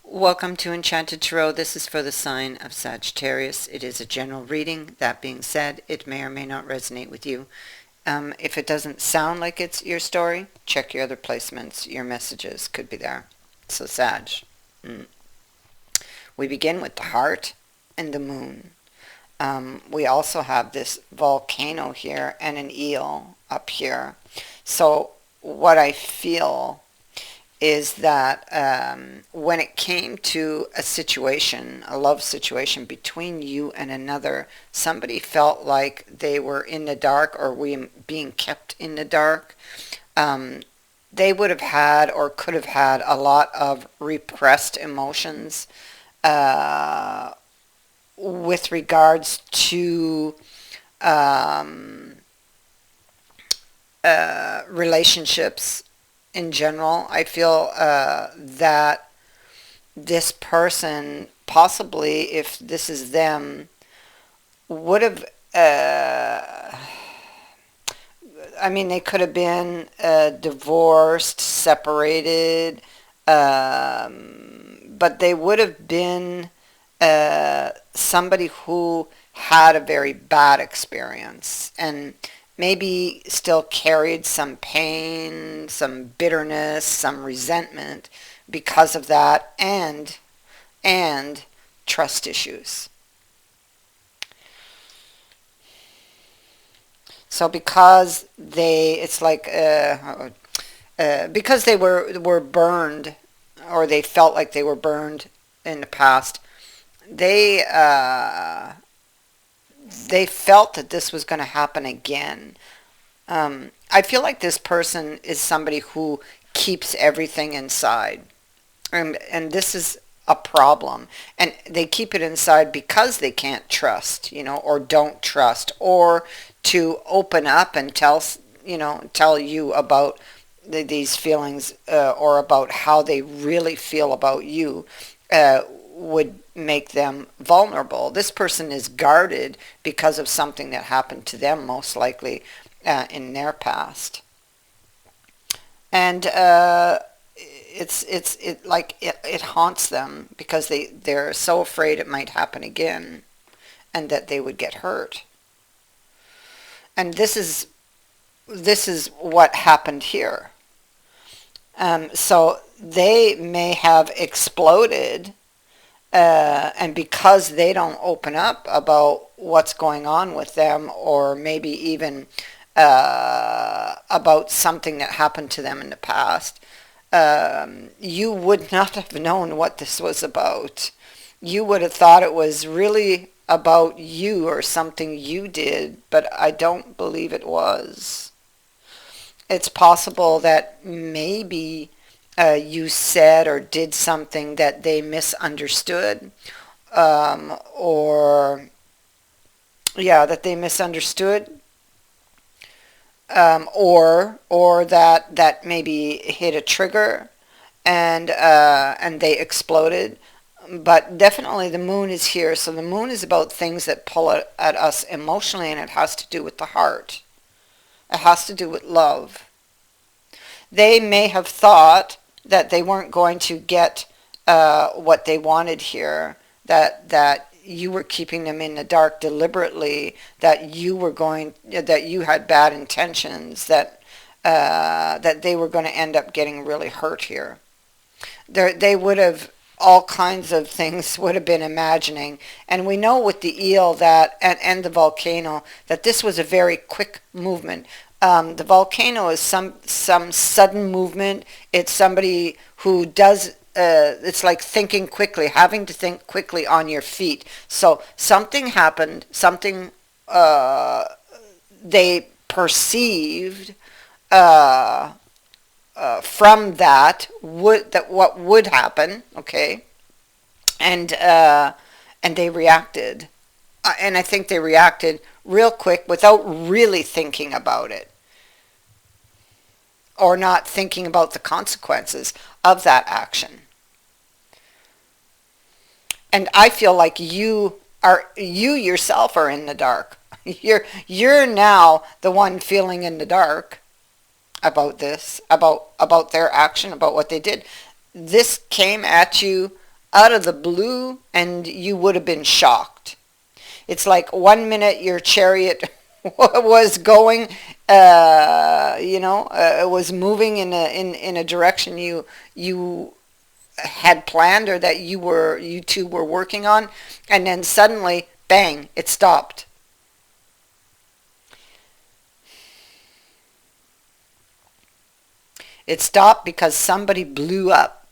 Welcome to Enchanted Tarot. This is for the sign of Sagittarius. It is a general reading. That being said, it may or may not resonate with you. If it doesn't sound like it's your story, check your other placements. Your messages could be there. So Sag. Mm. We begin with the heart and the moon. We also have this volcano here and an eel up here. So what I feel is that when it came to a situation, a love situation between you and another, somebody felt like they were in the dark or being kept in the dark. They would have had or could have had a lot of repressed emotions uh, with regards to um, relationships in general. I feel that this person, possibly if this is them, would have, I mean, they could have been divorced, separated, but they would have been somebody who had a very bad experience and maybe still carried some pain, some bitterness, some resentment because of that, and trust issues. So because it's like because they were burned, or they felt like they were burned in the past, they they felt that this was going to happen again. I feel like this person is somebody who keeps everything inside. And this is a problem. And they keep it inside because they can't trust, or don't trust, or to open up and tell you about these feelings, or about how they really feel about you, would make them vulnerable. This person is guarded because of something that happened to them, most likely in their past. And it haunts them because they're so afraid it might happen again, and that they would get hurt. And this is what happened here. So they may have exploded, and because they don't open up about what's going on with them, or maybe even about something that happened to them in the past, you would not have known what this was about. You would have thought it was really about you or something you did, but I don't believe it was. It's possible that maybe you said or did something that they misunderstood, or yeah, that they misunderstood, or that maybe hit a trigger, and they exploded. But definitely the moon is here, so the moon is about things that pull at us emotionally, and it has to do with the heart. It has to do with love. They may have thought that they weren't going to get what they wanted here, that you were keeping them in the dark deliberately, that you had bad intentions, that they were going to end up getting really hurt here. They would have, all kinds of things would have been imagining. And we know with the eel and the volcano, that this was a very quick movement. The volcano is some sudden movement. It's somebody who does, it's like thinking quickly, having to think quickly on your feet. So something happened, something they perceived uh, from what would happen, okay, and they reacted, and I think they reacted real quick without really thinking about it, or not thinking about the consequences of that action. And I feel like you yourself are in the dark. You're now the one feeling in the dark about this, about their action, about what they did. This came at you out of the blue, and you would have been shocked. It's like one minute your chariot was going, it was moving in a direction you had planned, or that you two were working on, and then suddenly, bang, it stopped. It stopped because somebody blew up,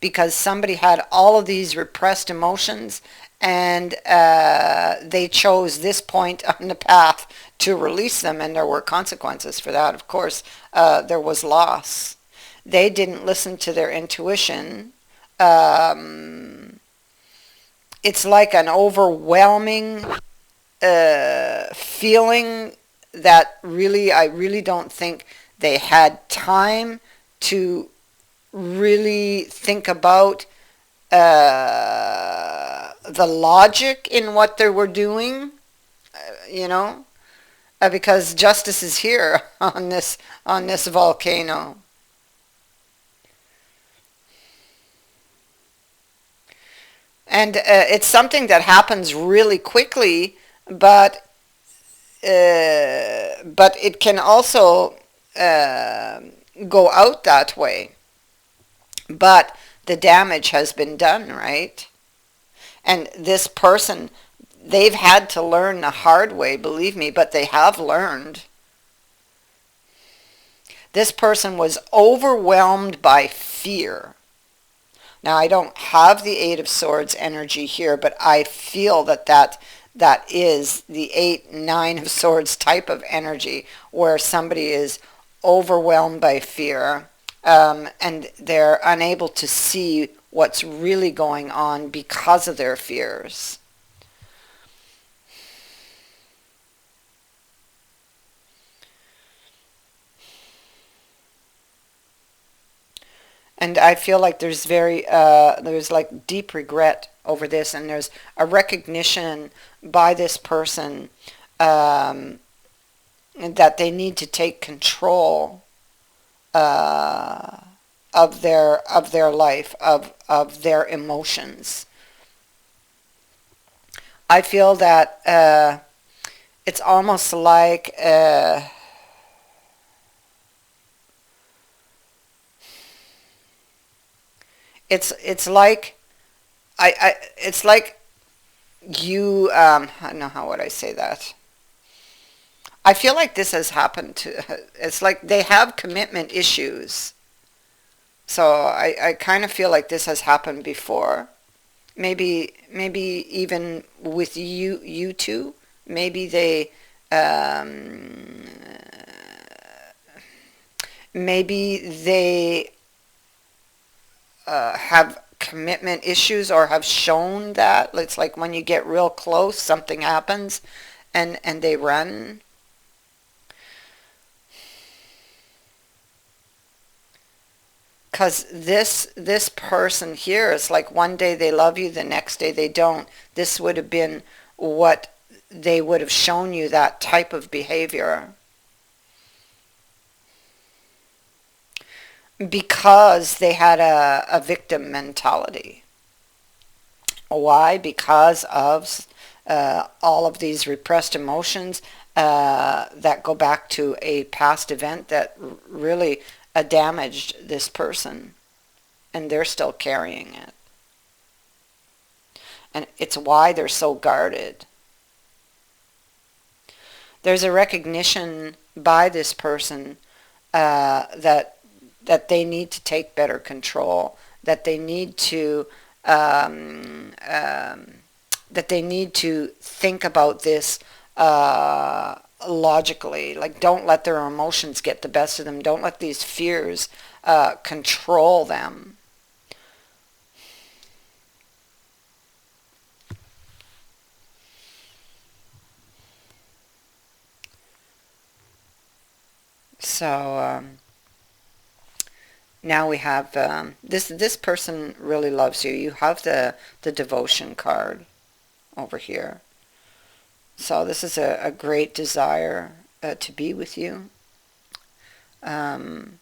because somebody had all of these repressed emotions, and they chose this point on the path to release them, and there were consequences for that. Of course, there was loss. They didn't listen to their intuition. Um, it's like an overwhelming feeling that I really don't think they had time to really think about the logic in what they were doing, because justice is here on this volcano. And it's something that happens really quickly, but it can also uh, go out that way. But the damage has been done, right? And this person, they've had to learn the hard way, believe me, but they have learned. This person was overwhelmed by fear. Now, I don't have the Eight of Swords energy here, but I feel that is the 8, 9 of Swords type of energy, where somebody is overwhelmed by fear, and they're unable to see what's really going on because of their fears. And I feel like there's like deep regret over this, and there's a recognition by this person, um, that they need to take control uh, of their life, of their emotions. I feel that it's almost like it's like it's like you I don't know, how would I say that? I feel like this has happened to, it's like they have commitment issues. So I kind of feel like this has happened before. Maybe even with you two. Maybe um, they have commitment issues, or have shown that. It's like when you get real close, something happens, and they run. Because this person here, it's like one day they love you, the next day they don't. This would have been what they would have shown you, that type of behavior, because they had a victim mentality. Why? Because of all of these repressed emotions that go back to a past event that really damaged this person, and they're still carrying it. And it's why they're so guarded. There's a recognition by this person that they need to take better control, that they need to um, um, that they need to think about this logically. Like, don't let their emotions get the best of them. Don't let these fears control them. So now we have this person really loves you. You have the devotion card over here. So this is a great desire to be with you, um,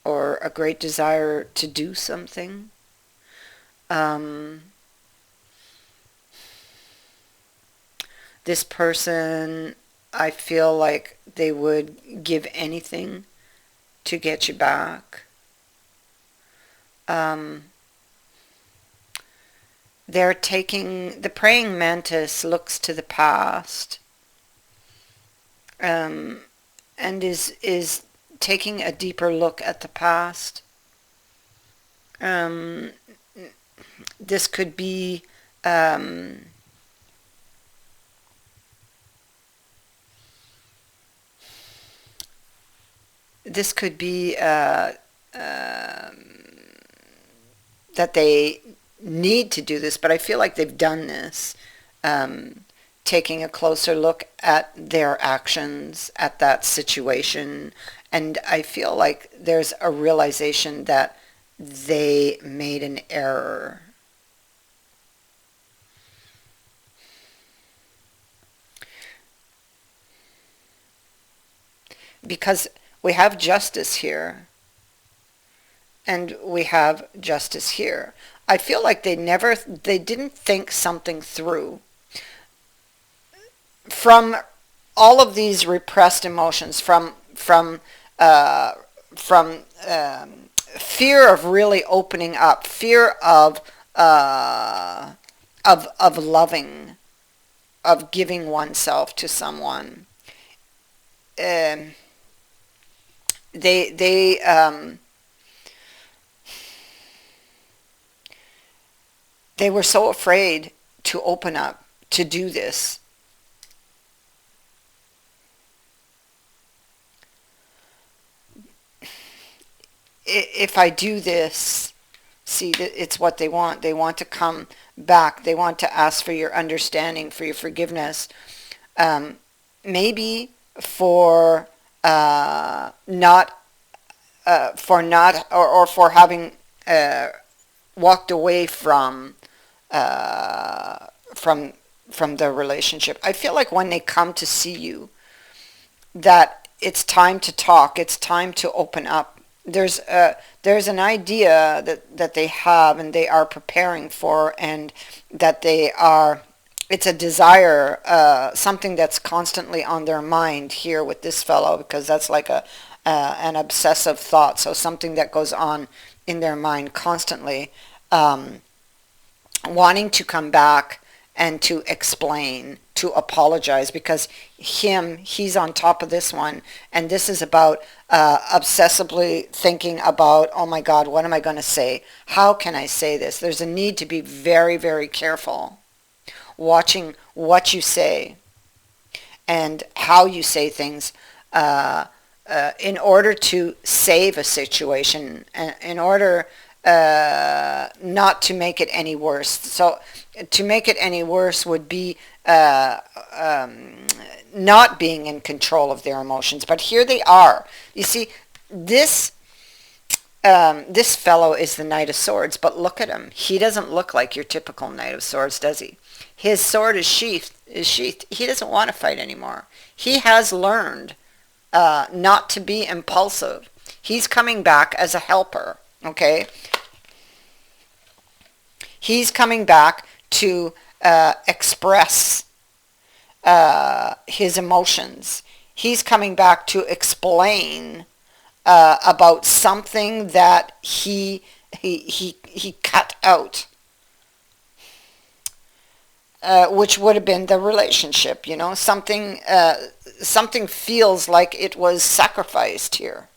or a great desire to do something. Um, this person, I feel like they would give anything to get you back. Um, they're taking, the praying mantis looks to the past, um, and is taking a deeper look at the past. Um, this could be um, this could be that they need to do this, but I feel like they've done this. Um, Taking a closer look at their actions, at that situation, and I feel like there's a realization that they made an error. Because we have justice here, and we have justice here. I feel like they didn't think something through. From all of these repressed emotions, uh, from fear of really opening up, fear uh, of loving, of giving oneself to someone. Um, they they were so afraid to open up, to do this. If I do this, see, it's what they want. They want to come back. They want to ask for your understanding, for your forgiveness. Um, Maybe for not or for having uh, walked away uh, from from the relationship. I feel like when they come to see you, that it's time to talk. It's time to open up. There's an idea that they have and they are preparing for, and that they are. It's a desire, something that's constantly on their mind here with this fellow, because that's like a an obsessive thought. So something that goes on in their mind constantly, um, wanting to come back and to explain, to apologize, because he's on top of this one, and this is about obsessively thinking about, oh my God, what am I going to say? How can I say this? There's a need to be very, very careful, watching what you say and how you say things, in order to save a situation, in order not to make it any worse. So to make it any worse would be not being in control of their emotions. But here they are. You see, this this fellow is the Knight of Swords, but look at him. He doesn't look like your typical Knight of Swords, does he? His sword is sheathed. He doesn't want to fight anymore. He has learned not to be impulsive. He's coming back as a helper, okay? He's coming back to express his emotions. He's coming back to explain about something that he cut out, which would have been the relationship. You know, something feels like it was sacrificed here,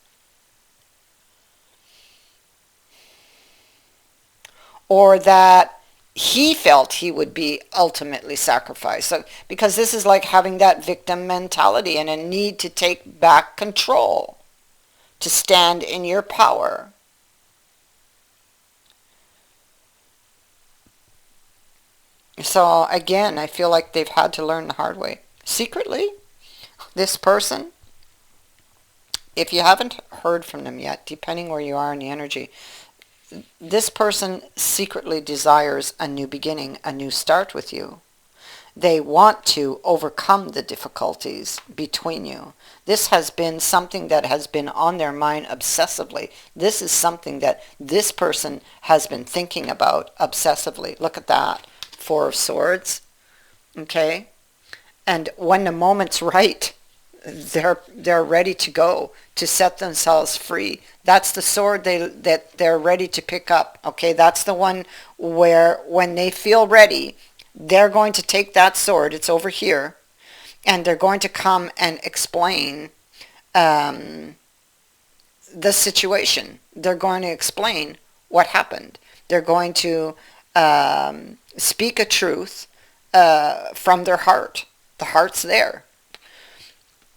or that he felt he would be ultimately sacrificed. So, because this is like having that victim mentality and a need to take back control, to stand in your power. So again, I feel like they've had to learn the hard way. Secretly, this person, if you haven't heard from them yet, depending where you are in the energy, this person secretly desires a new beginning, a new start with you. They want to overcome the difficulties between you. This has been something that has been on their mind obsessively. This is something that this person has been thinking about obsessively. Look at that. Four of Swords. Okay? And when the moment's right, they're ready to go to set themselves free. That's the sword that they're ready to pick up. Okay, that's the one where when they feel ready, they're going to take that sword. It's over here, and they're going to come and explain the situation. They're going to explain what happened. They're going to speak a truth from their heart. The heart's there.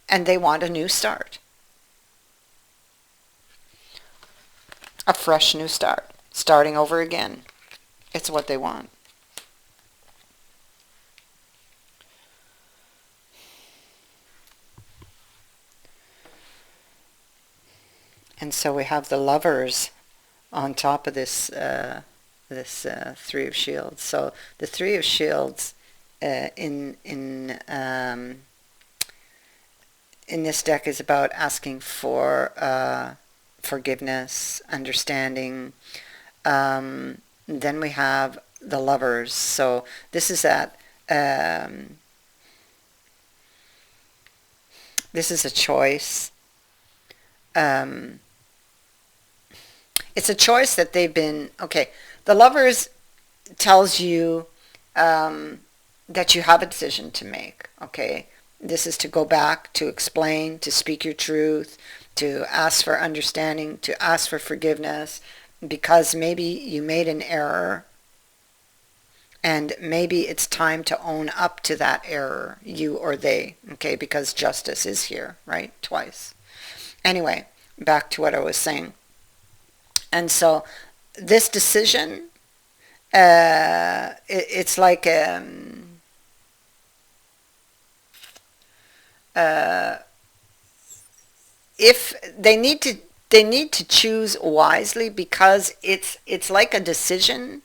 And they want a new start. A fresh new start. Starting over again. It's what they want. And so we have the Lovers on top of this Three of Shields. So the Three of Shields in this deck is about asking for forgiveness, understanding. Then we have the Lovers. So this is this is a choice. It's a choice that they've been, okay, the Lovers tells you that you have a decision to make, okay? This is to go back, to explain, to speak your truth, to ask for understanding, to ask for forgiveness, because maybe you made an error, and maybe it's time to own up to that error, you or they, okay? Because justice is here, right? Twice. Anyway, back to what I was saying. And so this decision, it's like if they need to choose wisely, because it's like a decision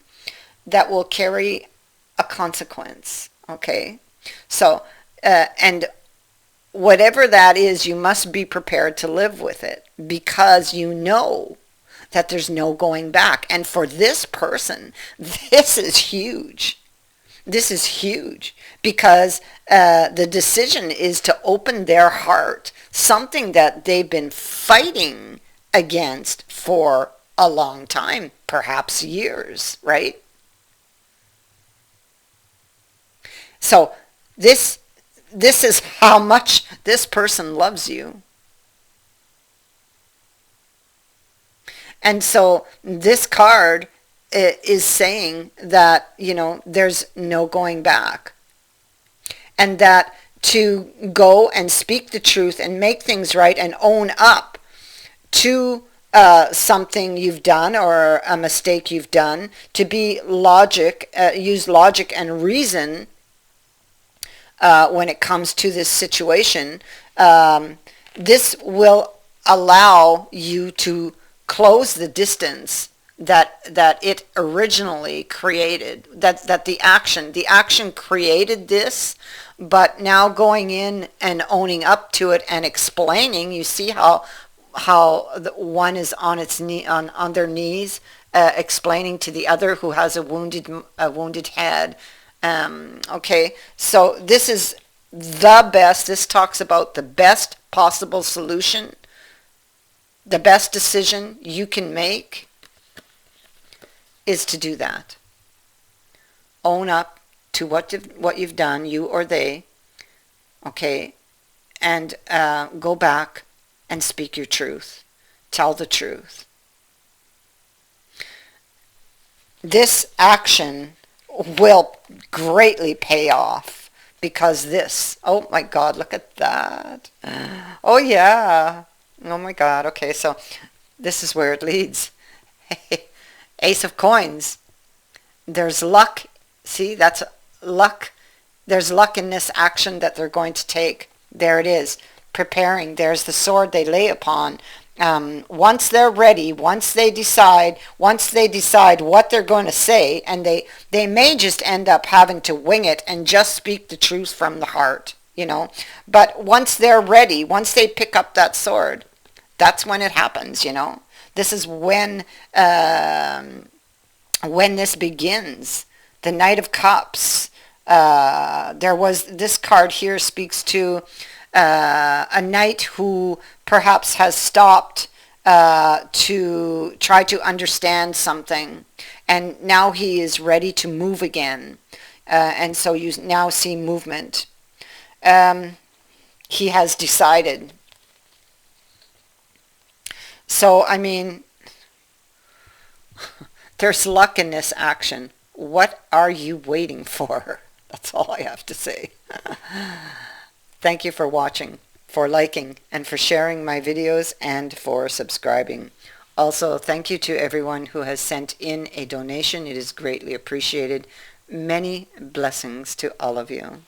that will carry a consequence. Okay, so and whatever that is, you must be prepared to live with it, because you know that there's no going back. And for this person, this is huge. This is huge, because the decision is to open their heart, something that they've been fighting against for a long time, perhaps years, right? So this is how much this person loves you. And so this card is saying that, you know, there's no going back. And that to go and speak the truth and make things right and own up to something you've done or a mistake you've done, to be use logic and reason when it comes to this situation, this will allow you to close the distance that it originally created, that the action created this, but now going in and owning up to it and explaining, you see how the one is on its knee, on their knees, explaining to the other who has a wounded head. Okay, so this is the best. This talks about the best possible solution, the best decision you can make is to do that. Own up to what you've done, you or they, okay, and go back and speak your truth. Tell the truth. This action will greatly pay off, because this, oh my God, look at that. Oh yeah. Oh my God. Okay, so this is where it leads. Ace of Coins. There's luck. See, that's luck. There's luck in this action that they're going to take. There it is. Preparing. There's the sword they lay upon. Once they're ready, once they decide what they're going to say, and they may just end up having to wing it and just speak the truth from the heart, you know. But once they're ready, once they pick up that sword, that's when it happens, you know. This is when this begins. The Knight of Cups. There was this card here speaks to a knight who perhaps has stopped to try to understand something, and now he is ready to move again. And so you now see movement. He has decided. So, I mean, there's luck in this action. What are you waiting for? That's all I have to say. Thank you for watching, for liking, and for sharing my videos, and for subscribing. Also, thank you to everyone who has sent in a donation. It is greatly appreciated. Many blessings to all of you.